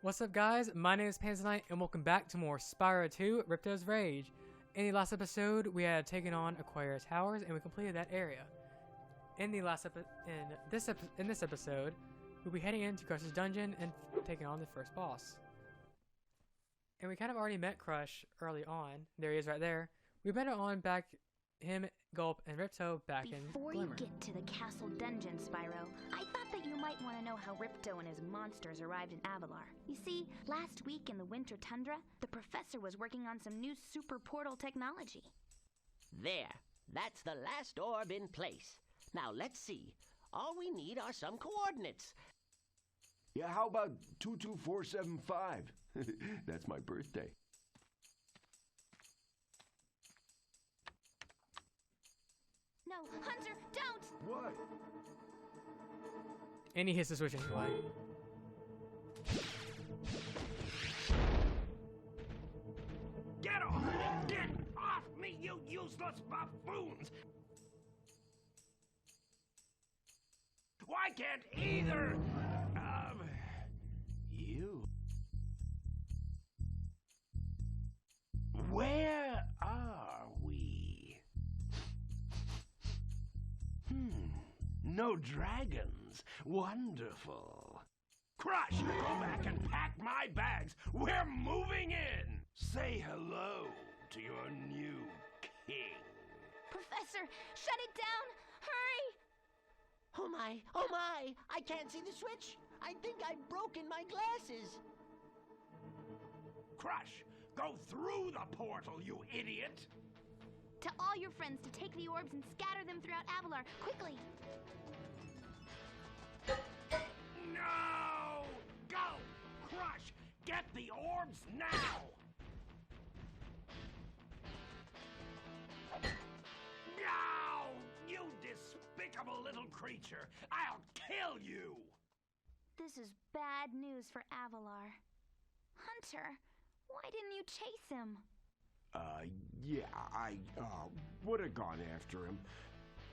What's up guys, my name is Panzanite and welcome back to more Spyro 2 Ripto's Rage. In the last episode, we had taken on Aquarius Towers and we completed that area. In this episode, we'll be heading into Crush's dungeon and taking on the first boss. And we kind of already met Crush early on. There he is right there. We met him, Gulp, and Ripto back in Before Glimmer. you get to the castle dungeon, Spyro, I thought that you might want to know how Ripto and his monsters arrived in Avalar. You see, last week in the winter tundra, the professor was working on some new super portal technology. There, that's the last orb in place. Now let's see. All we need are some coordinates. Yeah, how about 22475? That's my birthday. No, Hunter, don't! What? And he hits the switch anyway. Get off me! Get off me, you useless buffoons! Why can't either of you? Where are we? No dragons. Wonderful. Crush, go back and pack my bags. We're moving in. Say hello to your new king. Professor, shut it down! Hurry! Oh my, I can't see the switch. I think I've broken my glasses. Crush, go through the portal, you idiot. To all your friends to take the orbs and scatter them throughout Avalar, quickly! No! Go! Crush! Get the orbs now! No! You despicable little creature! I'll kill you! This is bad news for Avalar. Hunter, why didn't you chase him? Yeah, I would have gone after him.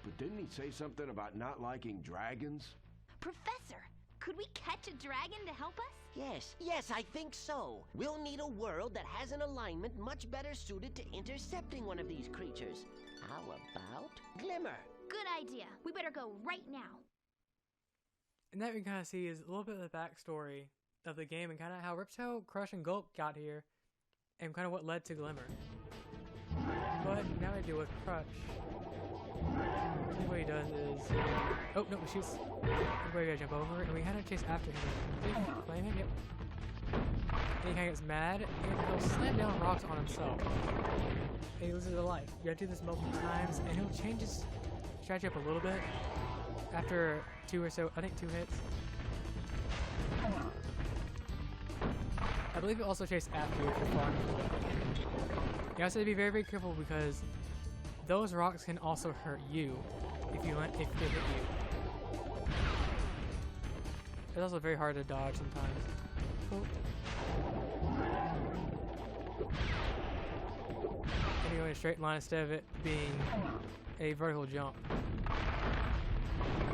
But didn't he say something about not liking dragons? Professor, could we catch a dragon to help us? Yes, I think so. We'll need a world that has an alignment much better suited to intercepting one of these creatures. How about Glimmer? Good idea. We better go right now. And that we kind of see is a little bit of the backstory of the game and kind of how Ripto, Crush, and Gulp got here and kind of what led to Glimmer. But now we deal with Crush. I think what he does is... Oh, no, he shoots. We're gonna jump over, and we kind of chase after him. Did he flame him? Yep. And he kind of gets mad, and he'll slam down rocks on himself. And he loses his life. You gotta do this multiple times, and he'll change his strategy up a little bit after two hits. I believe he'll also chase after you if you're far enough. You have to be very, very careful because those rocks can also hurt you if they hit you. It's also very hard to dodge sometimes. Cool. And you go in a straight line instead of it being a vertical jump.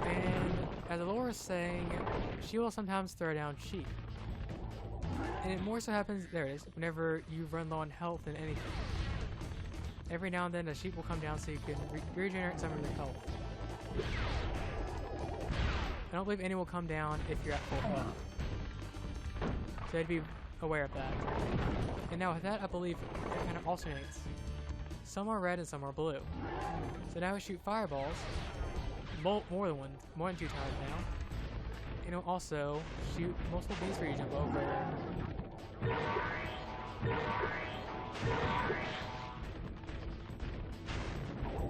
And as Alora is saying, she will sometimes throw down sheep. And it more so happens, there it is, whenever you run low on health and anything. Every now and then a sheep will come down so you can regenerate some of your health. I don't believe any will come down if you're at full health. So you have to be aware of that. And now with that, I believe it kind of alternates. Some are red and some are blue. So now we shoot fireballs. More than 2 times now. And it'll also shoot multiple beams for you to jump over.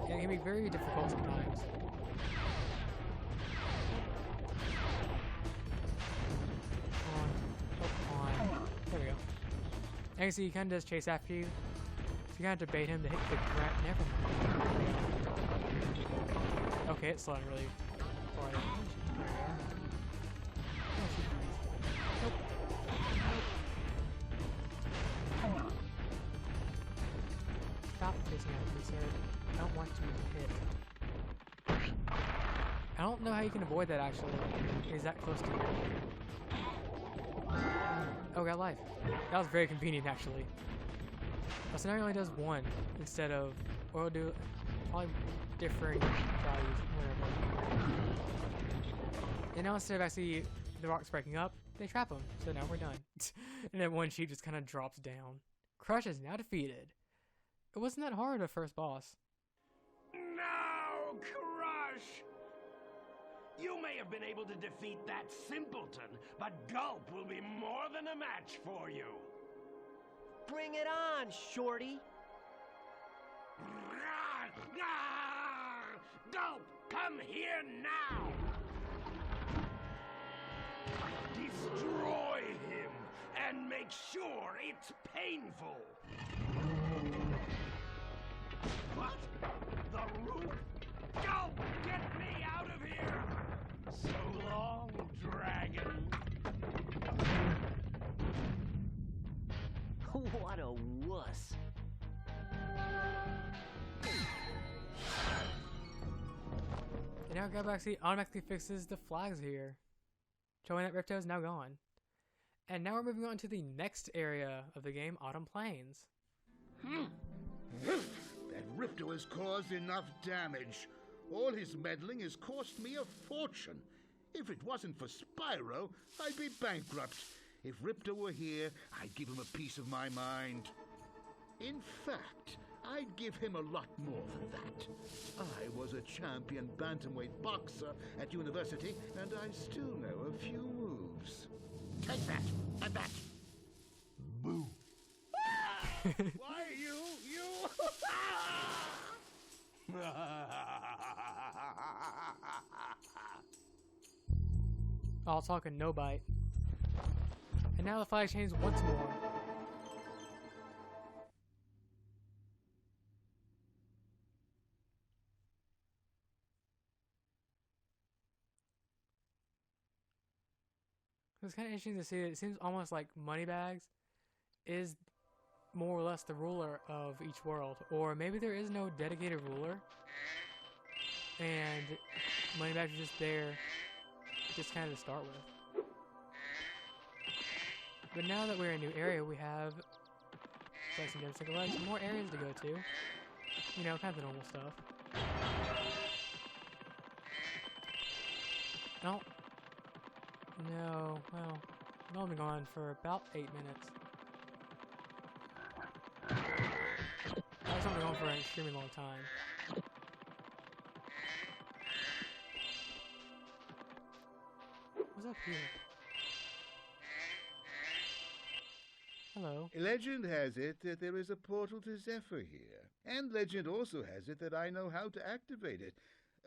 And it can be very difficult sometimes. There we go. And you can see he kind of does chase after you. So you kind of debate him to hit the ground. Never mind. Okay, it's slowing really far. Nope. Stop chasing after me, sir. I don't want you to hit. I don't know how you can avoid that actually. Is that close to you? Oh, got life. That was very convenient, actually. So now it only does one instead of, or it'll do probably different values, whatever. And now instead of actually the rocks breaking up, they trap them. So now we're done. And then one sheep just kind of drops down. Crush is now defeated. It wasn't that hard at first boss. Now, Crush! You may have been able to defeat that simpleton, but Gulp will be more than a match for you. Bring it on, Shorty. Gulp, come here now! Destroy him, and make sure it's painful. What? The roof? Gulp, get me out of here! So long, dragon. What a wuss. And now Galaxy automatically fixes the flags here, showing that Ripto is now gone. And now we're moving on to the next area of the game, Autumn Plains. That Ripto has caused enough damage. All his meddling has cost me a fortune. If it wasn't for Spyro, I'd be bankrupt. If Ripto were here, I'd give him a piece of my mind. In fact, I'd give him a lot more than that. I was a champion bantamweight boxer at university, and I still know a few moves. Take that, and that. Boo. Why, you? All talk and no bite. And now the flag changes once more. It's kind of interesting to see that it seems almost like Moneybags is more or less the ruler of each world. Or maybe there is no dedicated ruler and Moneybags is just there just kind of to start with. But now that we're in a new area, we have like some Gemstick Legs, some more areas to go to. You know, kind of the normal stuff. No. No, well, I've only been gone for about 8 minutes. I was only gone for an extremely long time. What's up here? Hello. Legend has it that there is a portal to Zephyr here. And legend also has it that I know how to activate it.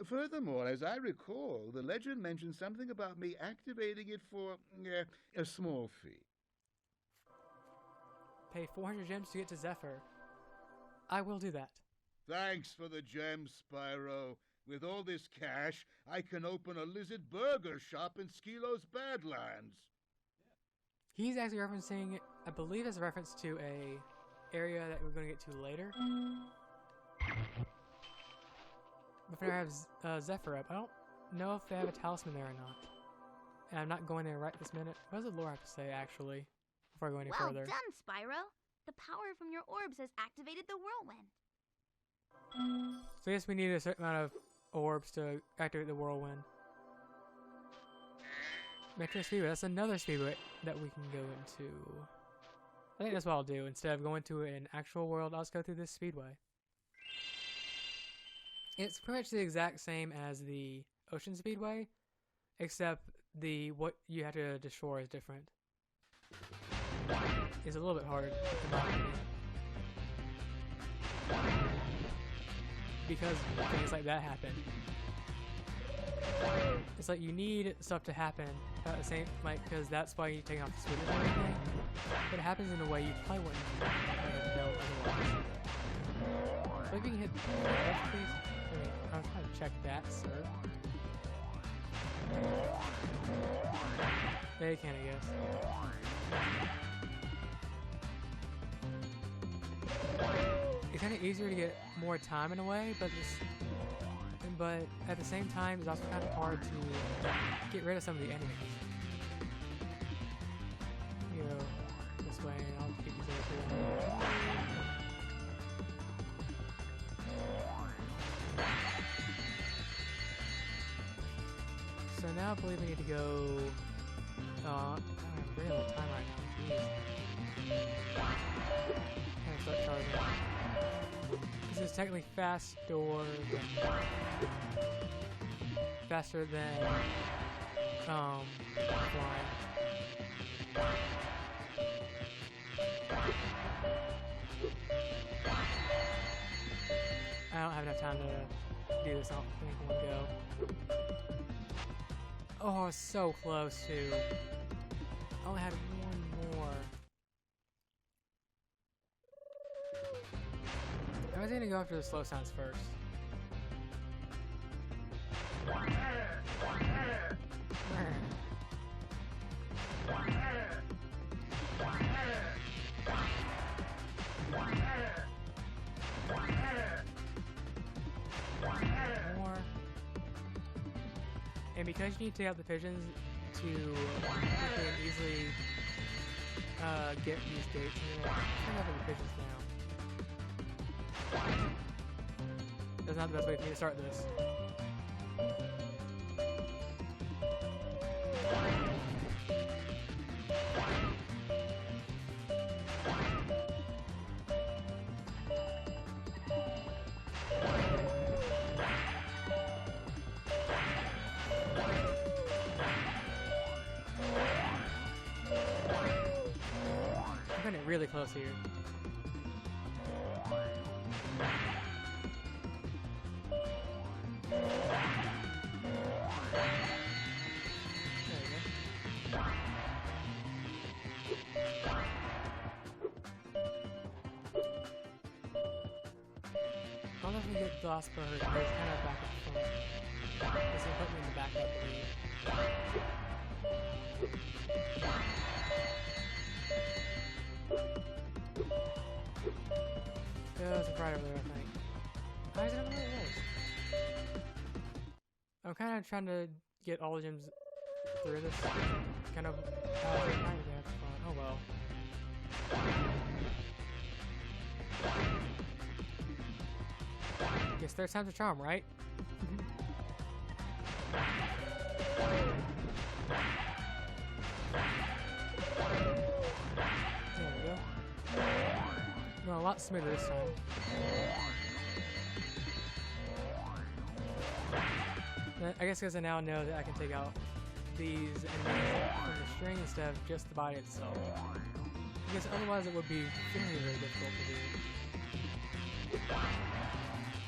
Furthermore, as I recall, the legend mentioned something about me activating it for a small fee. Pay 400 gems to get to Zephyr. I will do that. Thanks for the gems, Spyro. With all this cash, I can open a lizard burger shop in Skilo's Badlands. He's actually referencing, I believe it's a reference to a area that we're going to get to later. But for now I have Zephyr up. I don't know if they have a talisman there or not. And I'm not going there right this minute. What does the lore have to say, actually, before I go any further? Well done, Spyro. The power from your orbs has activated the whirlwind. So I guess we need a certain amount of orbs to activate the whirlwind. Metro Speedway. That's another speedway that we can go into. I think that's what I'll do. Instead of going to an actual world, I'll just go through this speedway. It's pretty much the exact same as the Ocean Speedway, except what you have to destroy is different. It's a little bit harder in my opinion. Because things like that happen. It's like you need stuff to happen at the same, because that's why you're taking off the speed and everything. But it happens in a way you probably wouldn't know otherwise. So if you can hit left, please. Wait, I was trying to check that, sir. Yeah, you can, I guess. It's kind of easier to get more time in a way, but at the same time, it's also kind of hard to get rid of some of the enemies. You know, now I believe we need to go. I'm really on time right now. Jeez. Kind of start charging. This is technically faster than flying. I don't have enough time to do this all in one go. Oh, so close to. I only had one more. I was gonna go after the slow sounds first. More. And because you need to take out the pigeons to easily get these gates, I'm gonna turn off the pigeons now. That's not the best way for me to start this. I'm getting really close here. I don't know if we get the last bird, but it's kind of back up front. This will put me in the back up lead. There's a right over there, I think. How is it over there? I'm kind of trying to get all the gems through this. Kind of oh well. Guess third time's a charm, right? There we go. Going a lot smoother this time. I guess because I now know that I can take out these enemies from the string instead of just the body itself. Because otherwise it would be very, very difficult to do. I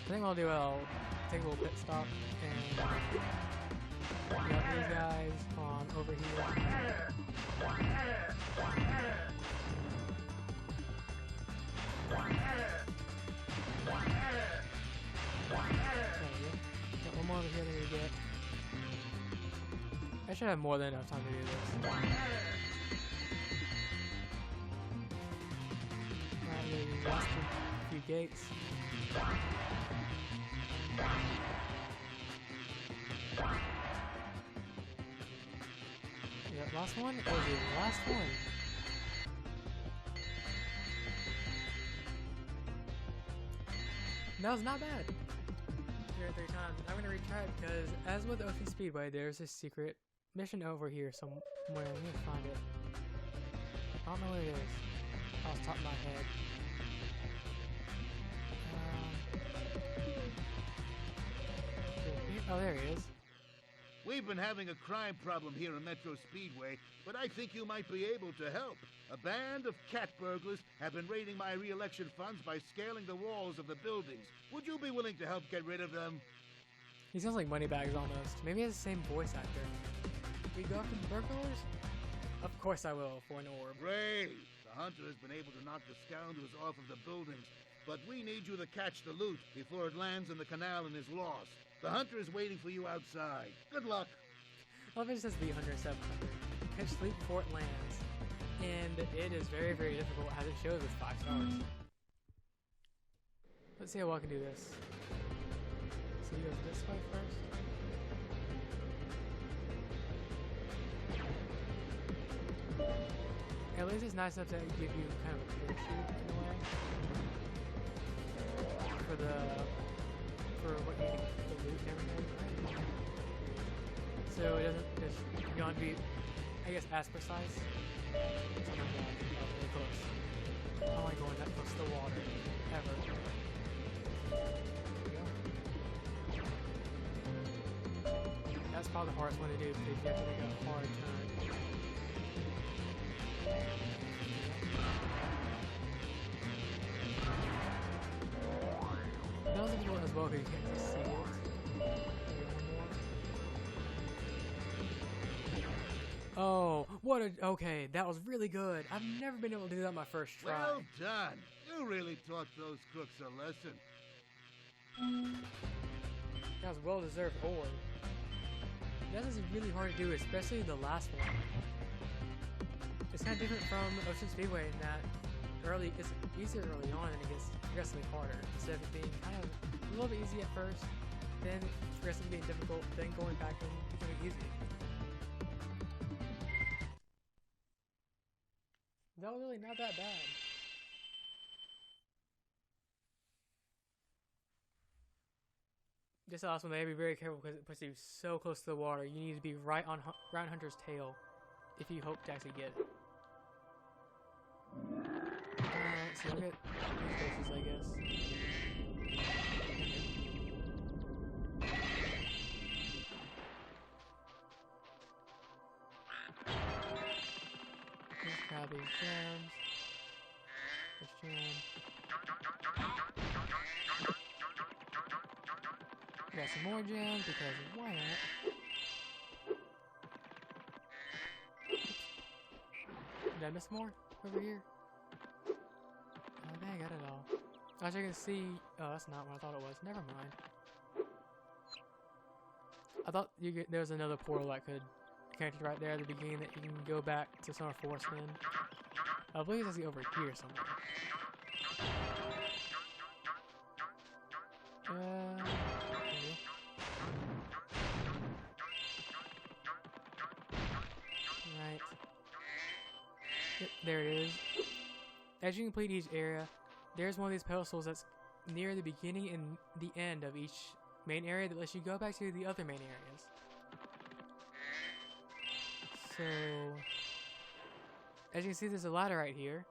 think what I'll do, I'll take a little pit stop and get these guys on over here. Got one more over here to get. I should have more than enough time to do this. Alright, the last few gates. Yeah, last one? That was the last one. That was not bad. 3 times. I'm gonna retry it because, as with Ocean Speedway, there's a secret mission over here somewhere. I'm gonna find it. I don't know where it is. Off the top of my head. Oh, there he is. We've been having a crime problem here in Metro Speedway, but I think you might be able to help. A band of cat burglars have been raiding my re-election funds by scaling the walls of the buildings. Would you be willing to help get rid of them? He sounds like Moneybags almost. Maybe he has the same voice actor. We go after the burglars? Of course I will, for an orb. Great! The hunter has been able to knock the scoundrels off of the buildings, but we need you to catch the loot before it lands in the canal and is lost. The hunter is waiting for you outside. Good luck. I love it says the hunter 700. Catch sleep before it lands. And it is very, very difficult as it shows with 5 stars. Let's see how well I can do this. So he goes this way first. At least it's nice enough to give you kind of a parachute in a way. For what you can the loot and everything. so it doesn't just beyond be, I guess, as precise. Something like that. Oh, really close. I don't like going that close to the water ever. There we go. That's probably the hardest one to do because you have to make a hard turn. That was difficult as well because you can't just see it. Oh, what a... Okay, that was really good. I've never been able to do that on my first try. Well done. You really taught those crooks a lesson. That was well-deserved award. That is really hard to do, especially the last one. It's kind of different from Ocean Speedway in that it's easier early on and it gets progressively harder. Instead of it being kind of a little bit easy at first, then progressively being difficult, then going back and becoming easy. That was really not that bad. This last one, they have to be very careful because it puts you so close to the water. You need to be right on Hunter's tail if you hope to actually get it. So look at these faces, I guess. Let's grab these gems. This gem. Got some more gems because why not? Did I miss more over here? Oh dang, I got it all. I was checking to see. Oh, that's not what I thought it was. Never mind. I thought there was another portal that could connect right there at the beginning that you can go back to Summer Forest in. I believe it's actually over here somewhere. Right. Yep, there it is. As you complete each area, there's one of these pedestals that's near the beginning and the end of each main area that lets you go back to the other main areas. So, as you can see, there's a ladder right here.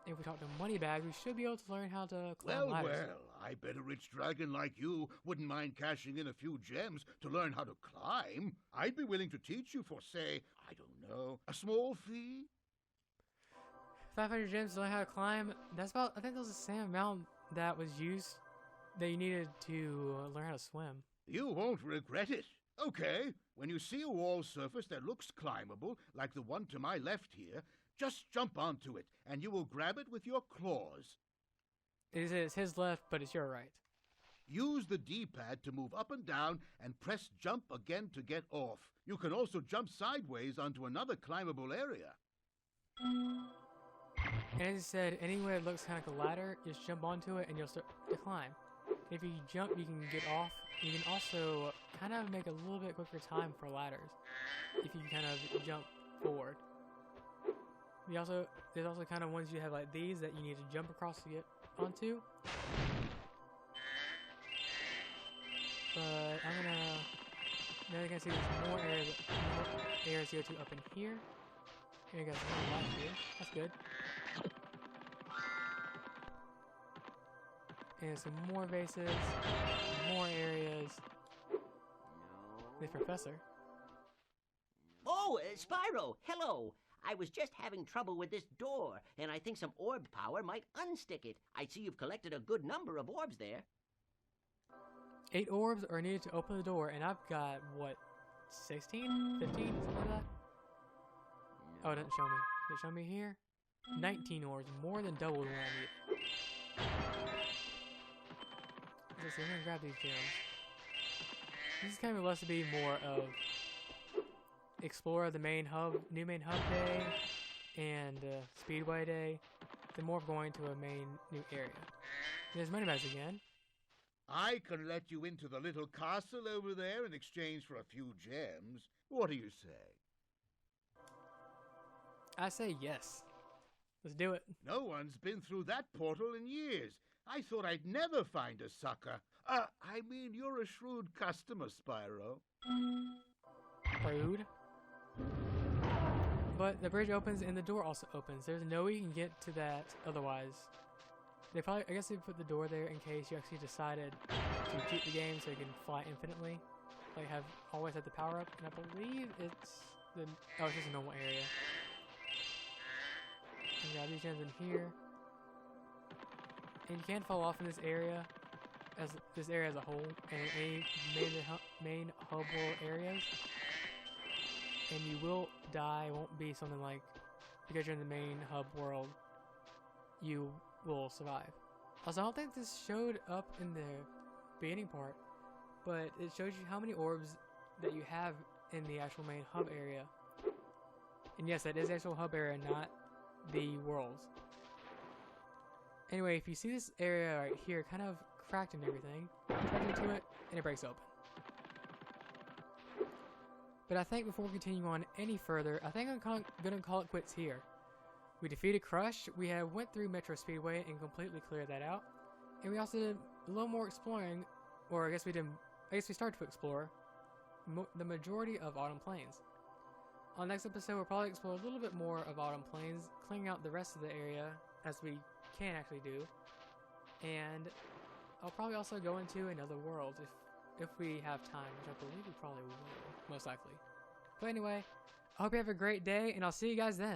If we talk to Moneybags, we should be able to learn how to climb ladders. Well, I bet a rich dragon like you wouldn't mind cashing in a few gems to learn how to climb. I'd be willing to teach you for, say, I don't know, a small fee. 500 gems to learn how to climb. That's about, I think that was the same amount that was used that you needed to learn how to swim. You won't regret it. Okay, when you see a wall surface that looks climbable, like the one to my left here, just jump onto it, and you will grab it with your claws. It's his left, but it's your right. Use the D-pad to move up and down, and press jump again to get off. You can also jump sideways onto another climbable area. And as I said, anywhere it looks kind of like a ladder, just jump onto it and you'll start to climb. If you jump, you can get off. You can also kind of make a little bit quicker time for ladders if you kind of jump forward. There's also kind of ones you have like these that you need to jump across to get onto. But now you can see there's more areas to go to up in here. Here you guys more light here. That's good. And some more vases, more areas. The professor. Oh, Spyro, hello. I was just having trouble with this door, and I think some orb power might unstick it. I see you've collected a good number of orbs there. 8 orbs are needed to open the door, and I've got, what, 16? 15? Something like that? Oh, it doesn't show me. Does it show me here? 19 orbs, more than double the one I need. So I'm gonna grab these gems. This is kind of less to be more of explore the main hub, new main hub day, and Speedway day. Then more of going to a main new area. There's Moneybags again. I can let you into the little castle over there in exchange for a few gems. What do you say? I say yes. Let's do it. No one's been through that portal in years. I thought I'd never find a sucker. I mean, you're a shrewd customer, Spyro. Rude. But the bridge opens and the door also opens. There's no way you can get to that otherwise. They probably, I guess they put the door there in case you actually decided to cheat the game so you can fly infinitely. Like have always had the power up, and I believe it's the, oh, it's just a normal area. And grab these gems in here. And you can fall off in this area as a whole, and any main hub world areas. And you will die. It won't be something like because you're in the main hub world, you will survive. Also, I don't think this showed up in the beginning part, but it shows you how many orbs that you have in the actual main hub area. And yes, that is the actual hub area, not the worlds. Anyway, if you see this area right here, kind of cracked and everything, turn into it, and it breaks open. But I think before we continue on any further, I think I'm gonna call it quits here. We defeated Crush, we have went through Metro Speedway and completely cleared that out. And we also did a little more exploring, or I guess we started to explore the majority of Autumn Plains. On the next episode, we'll probably explore a little bit more of Autumn Plains, clearing out the rest of the area, as we can actually do. And I'll probably also go into another world if we have time, which I believe we probably will, most likely. But anyway, I hope you have a great day, and I'll see you guys then.